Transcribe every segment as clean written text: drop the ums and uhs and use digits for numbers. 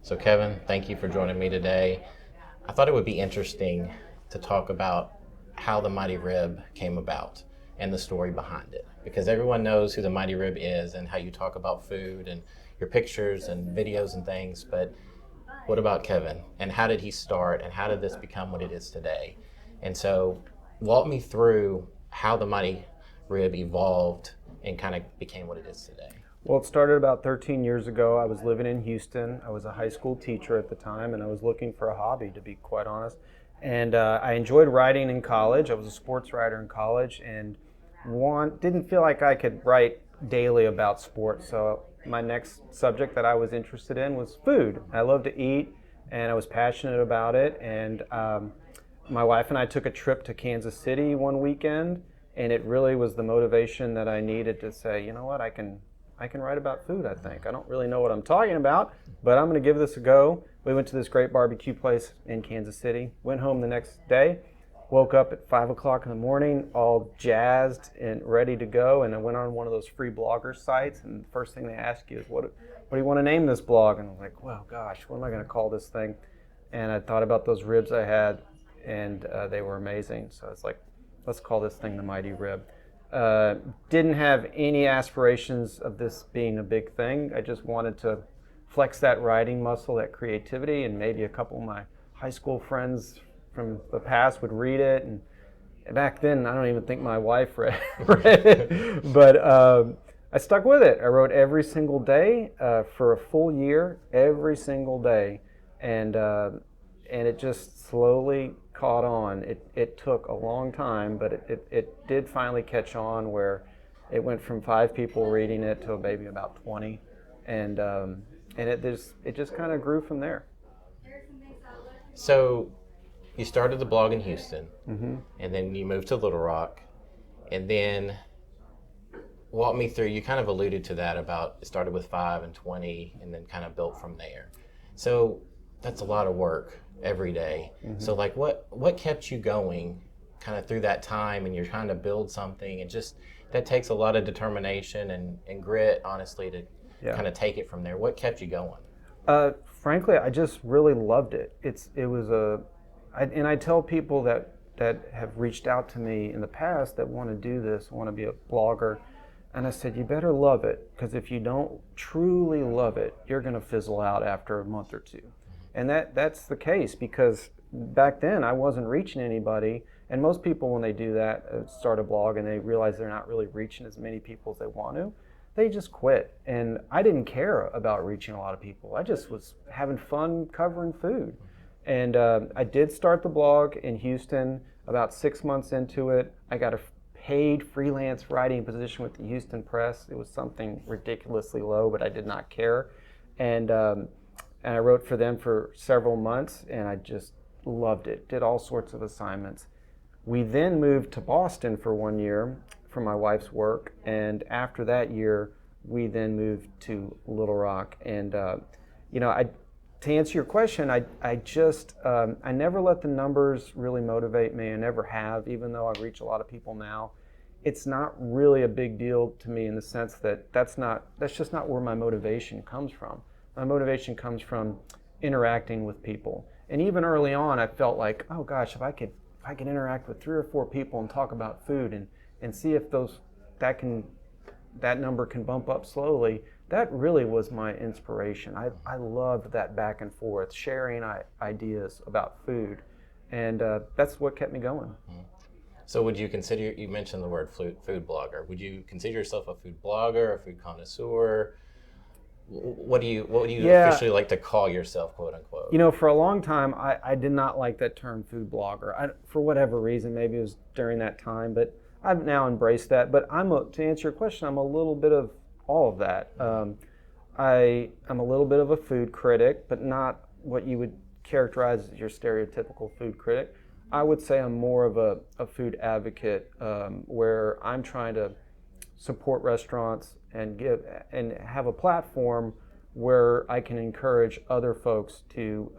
So, Kevin, thank you for joining me today. I thought it would be interesting to talk about how the Mighty Rib came about and the story behind it, because everyone knows who the Mighty Rib is and how you talk about food and your pictures and videos and things. But what about Kevin, and how did he start, and how did this become what it is today? And so, walk me through how the Mighty Rib evolved and kind of became what it is today. Well, it started about 13 years ago. I was living in Houston. I was a high school teacher at the time, and I was looking for a hobby, to be quite honest. And I enjoyed writing in college. I was a sports writer in college, and didn't feel like I could write daily about sports. So my next subject that I was interested in was food. I love to eat, and I was passionate about it. And my wife and I took a trip to Kansas City one weekend, and it really was the motivation that I needed to say, you know what, I can write about food, I think. I don't really know what I'm talking about, but I'm going to give this a go. We went to this great barbecue place in Kansas City, went home the next day, woke up at 5 o'clock in the morning, all jazzed and ready to go, and I went on one of those free blogger sites, and the first thing they ask you is, what do you want to name this blog? And I'm like, well, gosh, what am I going to call this thing? And I thought about those ribs I had, and they were amazing. So it's like, let's call this thing the Mighty Rib. Didn't have any aspirations of this being a big thing. I just wanted to flex that writing muscle, that creativity, and maybe a couple of my high school friends from the past would read it. And back then, I don't even think my wife read it. But I stuck with it. I wrote every single day for a full year, every single day. And it just slowly caught on. It took a long time, but it did finally catch on, where it went from 5 people reading it to maybe about 20, and it just kind of grew from there. So, you started the blog in Houston, and then you moved to Little Rock, and then walk me through. You kind of alluded to that about it started with 5 and 20, and then kind of built from there. So that's a lot of work every day. So like what kept you going kind of through that time, and you're trying to build something, and just that takes a lot of determination and grit, honestly, to kind of take it from there. What kept you going? Frankly, I just really loved it. And I tell people that have reached out to me in the past that want to do this, want to be a blogger, and I said, you better love it, because if you don't truly love it, you're going to fizzle out after a month or two. And that's the case, because back then I wasn't reaching anybody, and most people, when they do that, start a blog and they realize they're not really reaching as many people as they want to, they just quit. And I didn't care about reaching a lot of people. I just was having fun covering food. And I did start the blog in Houston. About 6 months into it, I got a paid freelance writing position with the Houston Press. It was something ridiculously low, but I did not care. And I wrote for them for several months, and I just loved it. Did all sorts of assignments. We then moved to Boston for 1 year for my wife's work, and after that year, we then moved to Little Rock. And to answer your question, I never let the numbers really motivate me. I never have, even though I reach a lot of people now. It's not really a big deal to me, in the sense that that's just not where my motivation comes from. My motivation comes from interacting with people. And even early on, I felt like, oh gosh, if I could interact with 3 or 4 people and talk about food and see if that number can bump up slowly, that really was my inspiration. I loved that back and forth, sharing ideas about food. And that's what kept me going. So would you consider, you mentioned the word food blogger, would you consider yourself a food blogger, a food connoisseur? What do you officially like to call yourself, quote unquote? For a long time, I did not like that term, food blogger. For whatever reason, maybe it was during that time, but I've now embraced that. But to answer your question, I'm a little bit of all of that. I'm a little bit of a food critic, but not what you would characterize as your stereotypical food critic. I would say I'm more of a food advocate, where I'm trying to support restaurants and have a platform where I can encourage other folks to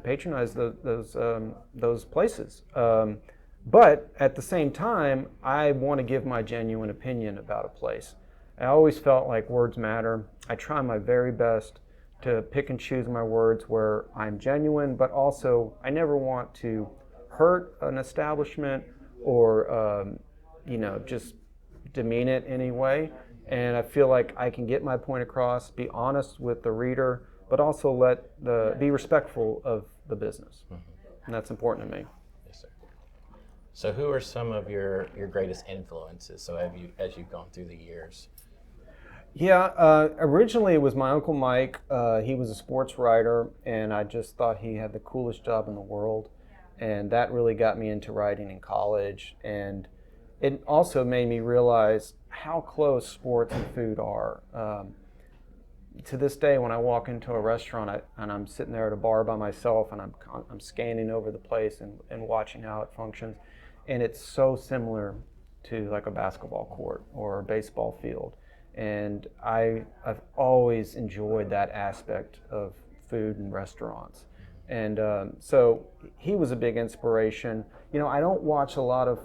patronize those places. But at the same time, I want to give my genuine opinion about a place. I always felt like words matter. I try my very best to pick and choose my words where I'm genuine, but also I never want to hurt an establishment or just demean it in any way. And I feel like I can get my point across, be honest with the reader, but also be respectful of the business. And that's important to me. Yes, sir. So who are some of your greatest influences? So as you've gone through the years? Yeah, originally it was my Uncle Mike. He was a sports writer, and I just thought he had the coolest job in the world. And that really got me into writing in college. And it also made me realize how close sports and food are. To this day, when I walk into a restaurant and I'm sitting there at a bar by myself and I'm scanning over the place and watching how it functions, and it's so similar to like a basketball court or a baseball field. And I've always enjoyed that aspect of food and restaurants. And so he was a big inspiration. I don't watch a lot of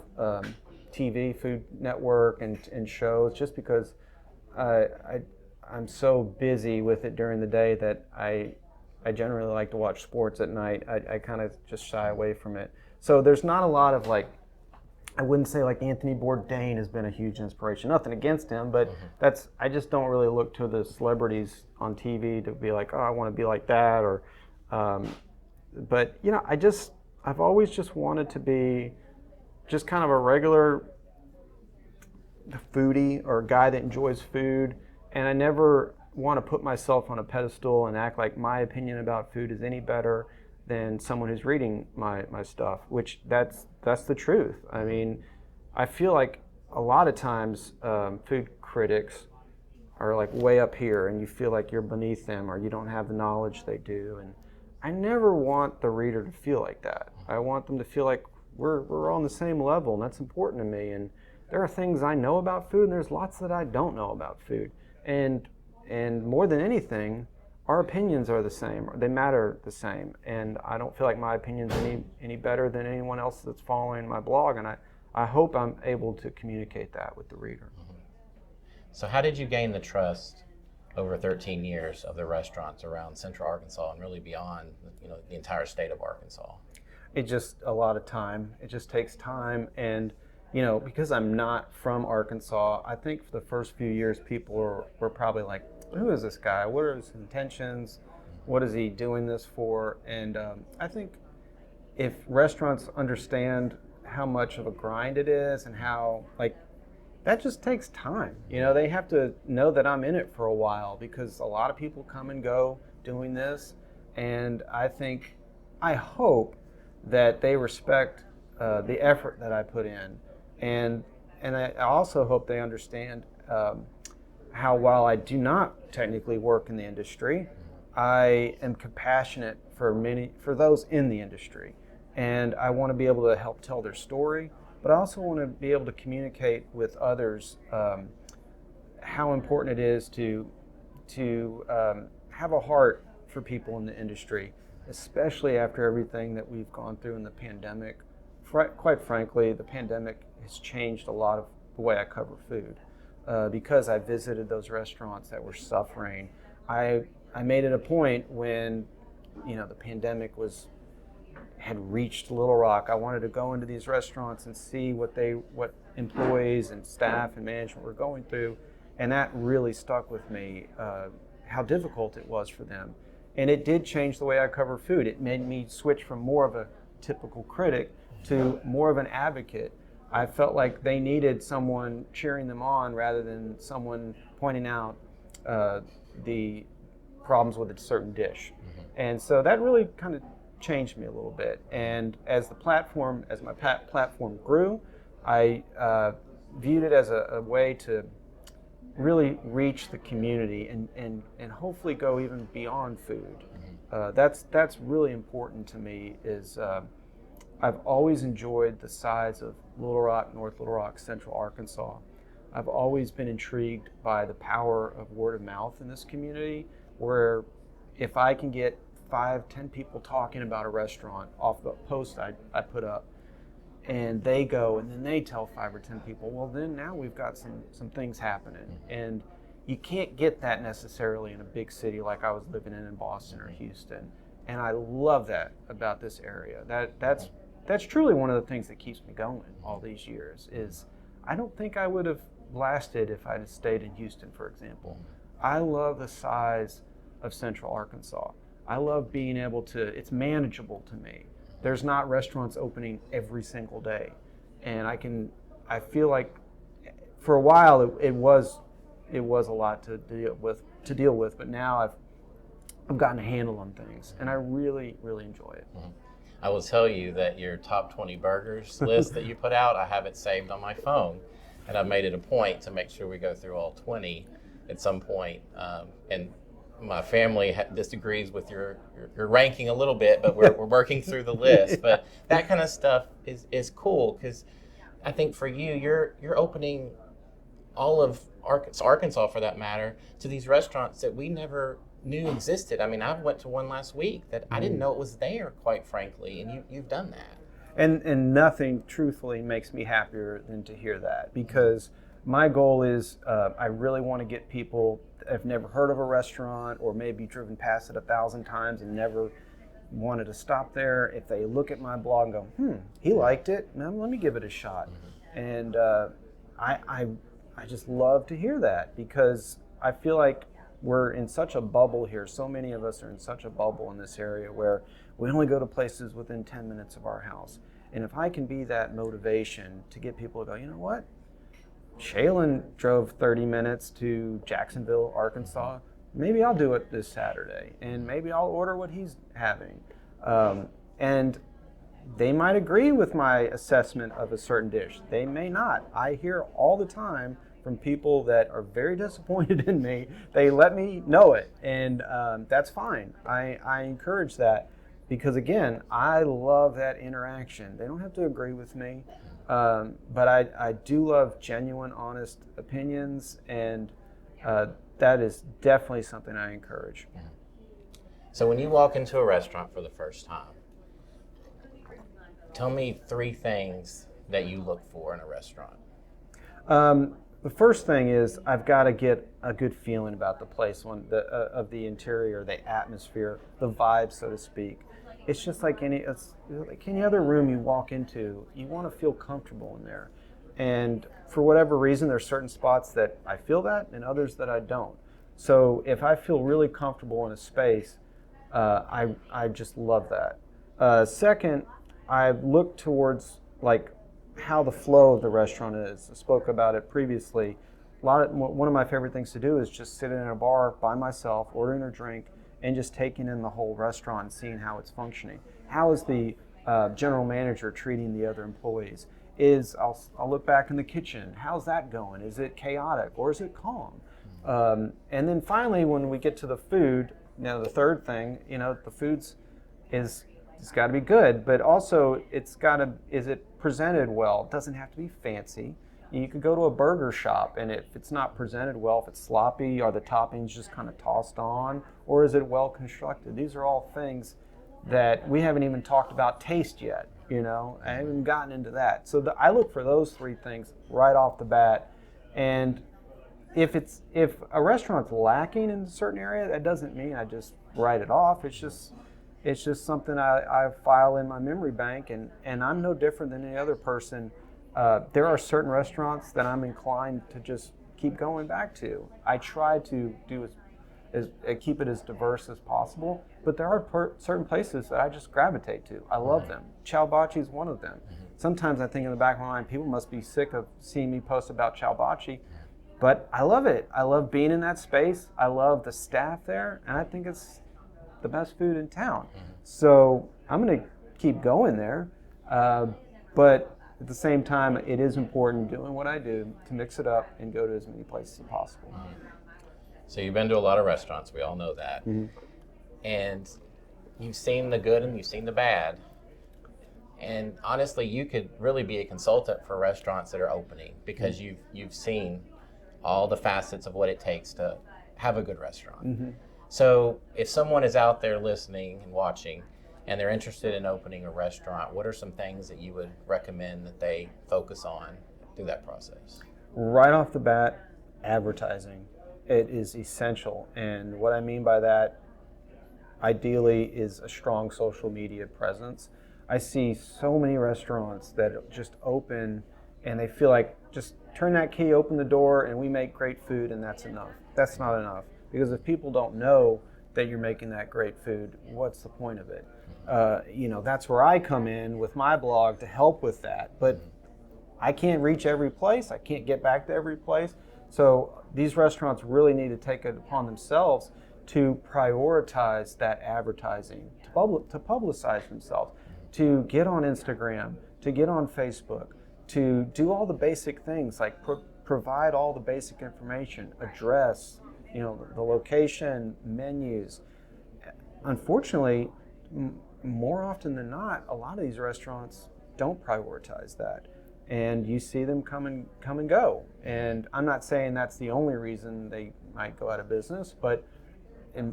TV, Food Network and shows just because I'm so busy with it during the day that I generally like to watch sports at night. I kind of just shy away from it. So there's not a lot of I wouldn't say Anthony Bourdain has been a huge inspiration. Nothing against him, but I just don't really look to the celebrities on TV to be like, oh, I want to be like that. Or, but I've always just wanted to be just kind of a regular foodie or a guy that enjoys food, and I never want to put myself on a pedestal and act like my opinion about food is any better than someone who's reading my stuff, which that's the truth. I mean, I feel like a lot of times food critics are way up here and you feel like you're beneath them or you don't have the knowledge they do. And I never want the reader to feel like that. I want them to feel like we're on the same level, and that's important to me. And there are things I know about food and there's lots that I don't know about food. And more than anything, our opinions are the same. They matter the same. And I don't feel like my opinion's any better than anyone else that's following my blog. And I hope I'm able to communicate that with the reader. So how did you gain the trust over 13 years of the restaurants around Central Arkansas and really beyond, the entire state of Arkansas? It just a lot of time. It just takes time. And, because I'm not from Arkansas, I think for the first few years, people were probably like, who is this guy? What are his intentions? What is he doing this for? And I think if restaurants understand how much of a grind it is and how, that just takes time. They have to know that I'm in it for a while because a lot of people come and go doing this. And I hope that they respect the effort that I put in. And I also hope they understand how, while I do not technically work in the industry, I am compassionate for those in the industry. And I want to be able to help tell their story, but I also want to be able to communicate with others how important it is to have a heart for people in the industry, especially after everything that we've gone through in the pandemic. Quite frankly, the pandemic has changed a lot of the way I cover food. Because I visited those restaurants that were suffering, I made it a point when, the pandemic had reached Little Rock. I wanted to go into these restaurants and see what employees and staff and management were going through, and that really stuck with me. How difficult it was for them, and it did change the way I cover food. It made me switch from more of a typical critic to more of an advocate. I felt like they needed someone cheering them on rather than someone pointing out the problems with a certain dish. And so that really kind of changed me a little bit. And as my platform grew, I viewed it as a way to really reach the community and hopefully go even beyond food. That's really important to me. I've always enjoyed the size of Little Rock, North Little Rock, Central Arkansas. I've always been intrigued by the power of word of mouth in this community, where if I can get 5-10 people talking about a restaurant off the post I put up, and they go and then they tell 5 or 10 people, well then now we've got some things happening. And you can't get that necessarily in a big city like I was living in Boston or Houston. And I love that about this area. That's truly one of the things that keeps me going all these years. Is I don't think I would have lasted if I'd stayed in Houston, for example. I love the size of Central Arkansas. I love being able to, it's manageable to me. There's not restaurants opening every single day. And I feel like for a while it was a lot to deal with, but now I've gotten a handle on things, and I really, really enjoy it. I will tell you that your top 20 burgers list that you put out, I have it saved on my phone, and I've made it a point to make sure we go through all 20 at some point. And my family disagrees with your ranking a little bit, but we're working through the list. But that kind of stuff is cool, because I think for you, you're opening all of Arkansas for that matter, to these restaurants that we never knew existed. I mean, I went to one last week that I didn't know it was there, quite frankly, and you've done that. And nothing, truthfully, makes me happier than to hear that, because my goal is I really want to get people that have never heard of a restaurant or maybe driven past it 1,000 times and never wanted to stop there. If they look at my blog and go, he liked it, now let me give it a shot. And I just love to hear that, because I feel like we're in such a bubble here. So many of us are in such a bubble in this area where we only go to places within 10 minutes of our house. And if I can be that motivation to get people to go, you know what? Shaylin drove 30 minutes to Jacksonville, Arkansas. Maybe I'll do it this Saturday, and maybe I'll order what he's having. And they might agree with my assessment of a certain dish. They may not. I hear all the time from people that are very disappointed in me. They let me know it, and that's fine. I encourage that, because again, I love that interaction. They don't have to agree with me, but I do love genuine, honest opinions, and that is definitely something I encourage. So when you walk into a restaurant for the first time, tell me 3 things that you look for in a restaurant. The first thing is I've got to get a good feeling about the place, of the interior, the atmosphere, the vibe, so to speak. It's just like any other room you walk into. You want to feel comfortable in there. And for whatever reason, there's certain spots that I feel that and others that I don't. So if I feel really comfortable in a space, I just love that. Second, I look towards like how the flow of the restaurant is. I spoke about it previously. One of my favorite things to do is just sit in a bar by myself, ordering a drink, and just taking in the whole restaurant and seeing how it's functioning. How is the general manager treating the other employees? I'll look back in the kitchen. How's that going? Is it chaotic or is it calm? And then finally, when we get to the food, the third thing, the food's it's got to be good, but also is it presented well? It doesn't have to be fancy. You could go to a burger shop, and if it's not presented well, if it's sloppy, are the toppings just kind of tossed on, or is it well constructed? These are all things that we haven't even talked about taste yet. I haven't even gotten into that. So I look for those 3 things right off the bat. And if a restaurant's lacking in a certain area, that doesn't mean I just write it off. It's just something I file in my memory bank, and I'm no different than any other person. There are certain restaurants that I'm inclined to just keep going back to. I try to do keep it as diverse as possible, but there are certain places that I just gravitate to. I love them. Ciao Baci is one of them. Sometimes I think in the back of my mind, people must be sick of seeing me post about Ciao Baci, but I love it. I love being in that space. I love the staff there, and I think it's the best food in town. So I'm going to keep going there, but at the same time, it is important doing what I do to mix it up and go to as many places as possible. So you've been to a lot of restaurants, we all know that. And you've seen the good and you've seen the bad. And honestly, you could really be a consultant for restaurants that are opening, because you've seen all the facets of what it takes to have a good restaurant. So if someone is out there listening and watching and they're interested in opening a restaurant, what are some things that you would recommend that they focus on through that process? Right off the bat, advertising. It is essential. And what I mean by that, ideally, is a strong social media presence. I see so many restaurants that just open and they feel like just turn that key, open the door, and we make great food, and that's enough. That's not enough. Because if people don't know that you're making that great food, what's the point of it? That's where I come in with my blog to help with that. But I can't reach every place. I can't get back to every place. So these restaurants really need to take it upon themselves to prioritize that advertising, to publicize themselves, to get on Instagram, to get on Facebook, to do all the basic things like provide all the basic information, address, the location, menus. Unfortunately, more often than not, a lot of these restaurants don't prioritize that. And you see them come and go. And I'm not saying that's the only reason they might go out of business, but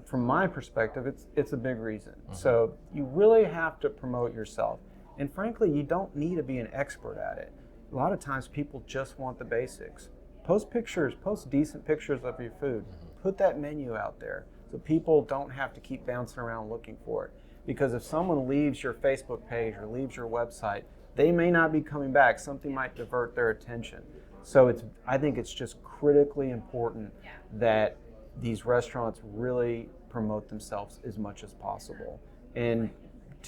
from my perspective, it's a big reason. Mm-hmm. So you really have to promote yourself. And frankly, you don't need to be an expert at it. A lot of times people just want the basics. Post decent pictures of your food. Put that menu out there so people don't have to keep bouncing around looking for it. Because if someone leaves your Facebook page or leaves your website, they may not be coming back. Something might divert their attention. So I think it's just critically important that these restaurants really promote themselves as much as possible. And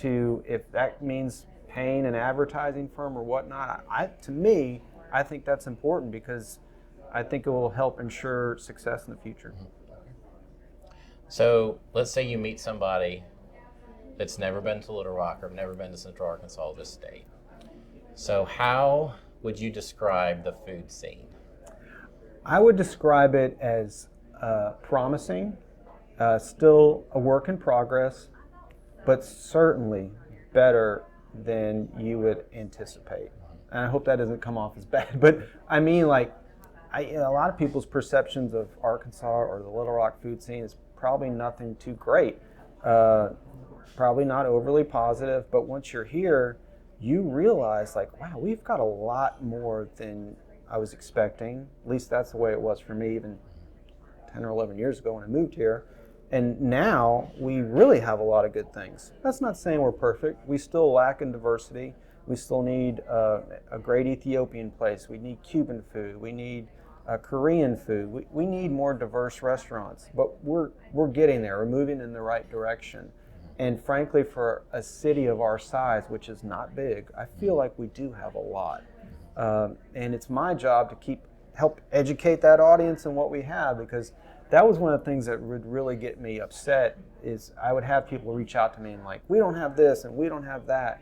if that means paying an advertising firm or whatnot, to me, I think that's important because I think it will help ensure success in the future. So let's say you meet somebody that's never been to Little Rock or never been to Central Arkansas, this state. So how would you describe the food scene? I would describe it as promising, still a work in progress, but certainly better than you would anticipate. And I hope that doesn't come off as bad, but I mean, a lot of people's perceptions of Arkansas or the Little Rock food scene is probably nothing too great, probably not overly positive, but once you're here, you realize wow, we've got a lot more than I was expecting. At least that's the way it was for me even 10 or 11 years ago when I moved here. And now we really have a lot of good things. That's not saying we're perfect. We still lack in diversity. We still need a great Ethiopian place. We need Cuban food. We need Korean food. We need more diverse restaurants. But we're getting there. We're moving in the right direction. And frankly, for a city of our size, which is not big, I feel like we do have a lot. And it's my job to help educate that audience in what we have, because that was one of the things that would really get me upset is I would have people reach out to me and we don't have this and we don't have that.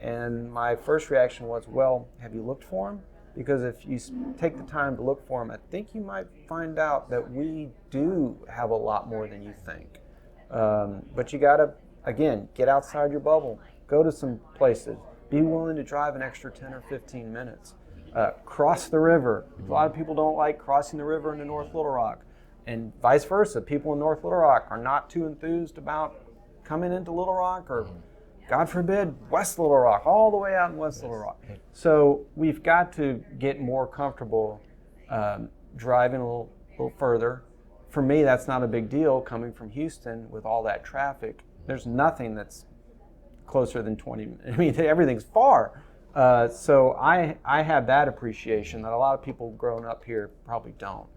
And my first reaction was, well, have you looked for them? Because if you take the time to look for them, I think you might find out that we do have a lot more than you think. But you gotta, again, get outside your bubble, go to some places, be willing to drive an extra 10 or 15 minutes, cross the river. A lot of people don't like crossing the river into North Little Rock. And vice versa, people in North Little Rock are not too enthused about coming into Little Rock or, God forbid, West Little Rock, all the way out in West Little Rock. So we've got to get more comfortable driving a little further. For me, that's not a big deal coming from Houston with all that traffic. There's nothing that's closer than 20 minutes. I mean, everything's far. So I have that appreciation that a lot of people growing up here probably don't.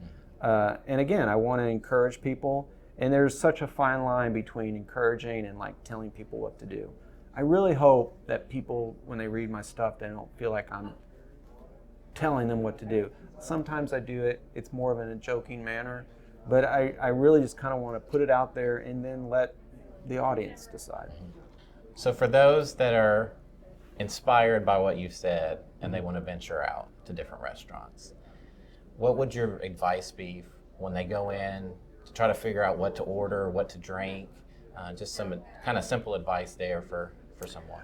And again, I want to encourage people, and there's such a fine line between encouraging and telling people what to do. I really hope that people, when they read my stuff, they don't feel like I'm telling them what to do. Sometimes I do it. It's more of in a joking manner, but I really just kind of want to put it out there and then let the audience decide. So for those that are inspired by what you said and they want to venture out to different restaurants, what would your advice be when they go in to try to figure out what to order, what to drink? Just some kind of simple advice there for someone.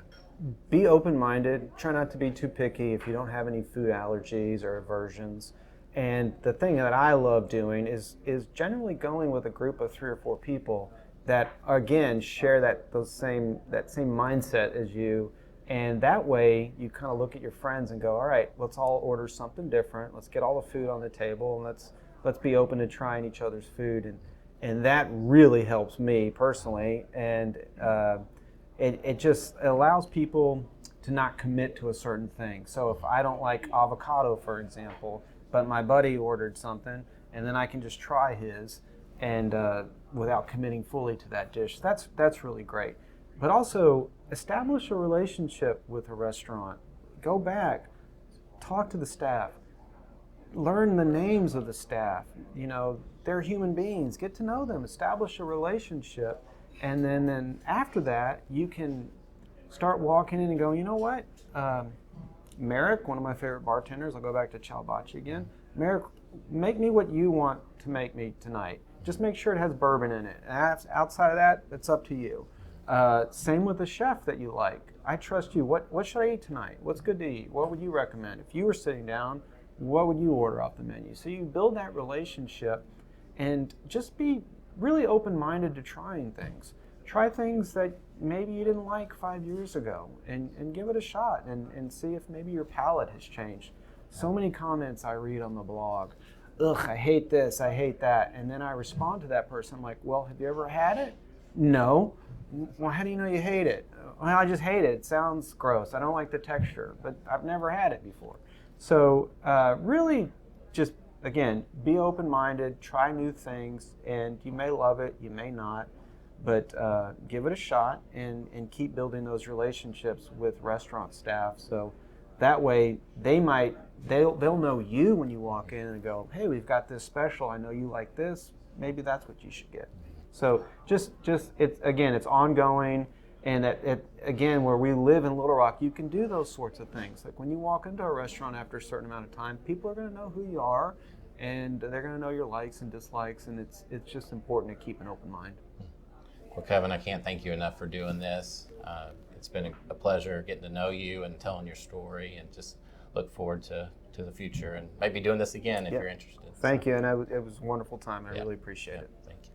Be open-minded. Try not to be too picky if you don't have any food allergies or aversions. And the thing that I love doing is generally going with a group of 3 or 4 people that, again, share that same mindset as you. And that way, you kind of look at your friends and go, all right, let's all order something different. Let's get all the food on the table, and let's be open to trying each other's food, and that really helps me personally, and it just allows people to not commit to a certain thing. So if I don't like avocado, for example, but my buddy ordered something, and then I can just try his, and without committing fully to that dish, that's really great. But also establish a relationship with a restaurant. Go back, talk to the staff, learn the names of the staff. You know, they're human beings. Get to know them, establish a relationship, and then after that, you can start walking in and go, you know what? Merrick, one of my favorite bartenders, I'll go back to Ciao Baci again. Merrick, make me what you want to make me tonight. Just make sure it has bourbon in it. And outside of that, it's up to you. Same with the chef that you like. I trust you. What should I eat tonight? What's good to eat? What would you recommend? If you were sitting down, what would you order off the menu? So you build that relationship and just be really open-minded to trying things. Try things that maybe you didn't like 5 years ago and give it a shot and see if maybe your palate has changed. So many comments I read on the blog. Ugh, I hate this, I hate that. And then I respond to that person, I'm like, well, have you ever had it? No. Well, how do you know you hate it? Well, I just hate it. It sounds gross. I don't like the texture, but I've never had it before. So really just, again, be open-minded, try new things, and you may love it, you may not, but give it a shot and keep building those relationships with restaurant staff. So that way they'll know you when you walk in and go, hey, we've got this special. I know you like this. Maybe that's what you should get. So just it's ongoing, and again, where we live in Little Rock, you can do those sorts of things. Like when you walk into a restaurant after a certain amount of time, people are going to know who you are, and they're going to know your likes and dislikes, and it's just important to keep an open mind. Well, Kevin, I can't thank you enough for doing this. It's been a pleasure getting to know you and telling your story, and just look forward to the future and maybe doing this again if you're interested. Thank you, and it was a wonderful time. I really appreciate it. Thank you.